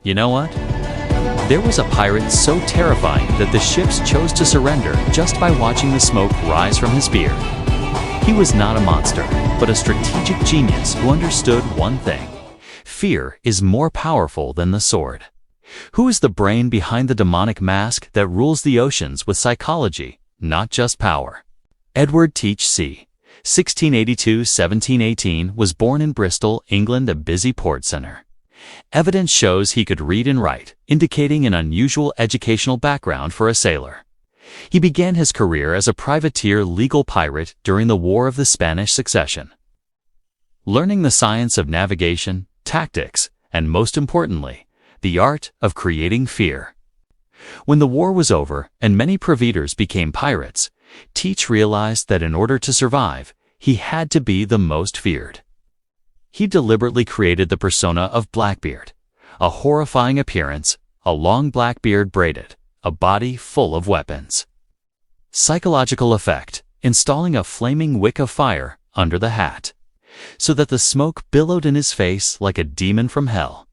You know what? There was a pirate so terrifying that the ships chose to surrender just by watching the smoke rise from his beard. He was not a monster, but a strategic genius who understood one thing: fear is more powerful than the sword. Who is the brain behind the demonic mask that rules the oceans with psychology, not just power? Edward Teach 1682–1718 was born in Bristol, England, a busy port center. Evidence shows he could read and write, indicating an unusual educational background for a sailor. He began his career as a privateer legal pirate during the War of the Spanish Succession. Learning the science of navigation, tactics, and most importantly, the art of creating fear. When the war was over and many privateers became pirates, Teach realized that in order to survive, he had to be the most feared. He deliberately created the persona of Blackbeard, a horrifying appearance, a long black beard braided, a body full of weapons. Psychological effect: installing a flaming wick of fire under the hat, so that the smoke billowed in his face like a demon from hell.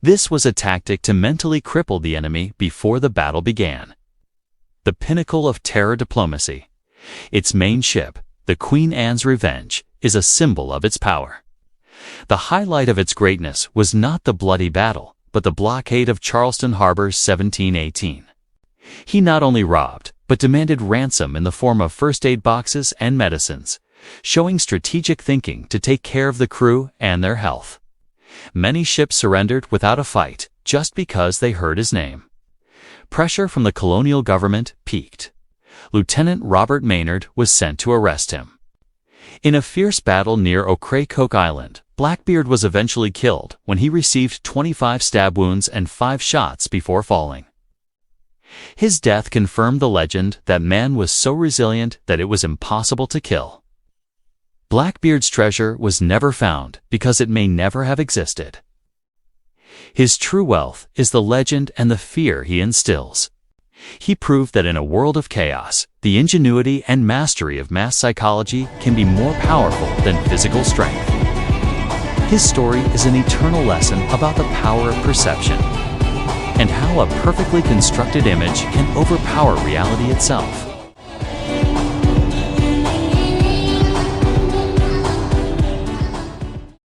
This was a tactic to mentally cripple the enemy before the battle began. The pinnacle of terror diplomacy. Its main ship, the Queen Anne's Revenge, is a symbol of its power. The highlight of its greatness was not the bloody battle, but the blockade of Charleston Harbor 1718. He not only robbed, but demanded ransom in the form of first aid boxes and medicines, showing strategic thinking to take care of the crew and their health. Many ships surrendered without a fight just because they heard his name. Pressure from the colonial government peaked. Lieutenant Robert Maynard was sent to arrest him. In a fierce battle near Ocracoke Island, Blackbeard was eventually killed when he received 25 stab wounds and 5 shots before falling. His death confirmed the legend that man was so resilient that it was impossible to kill. Blackbeard's treasure was never found because it may never have existed. His true wealth is the legend and the fear he instills. He proved that in a world of chaos, the ingenuity and mastery of mass psychology can be more powerful than physical strength. His story is an eternal lesson about the power of perception and how a perfectly constructed image can overpower reality itself.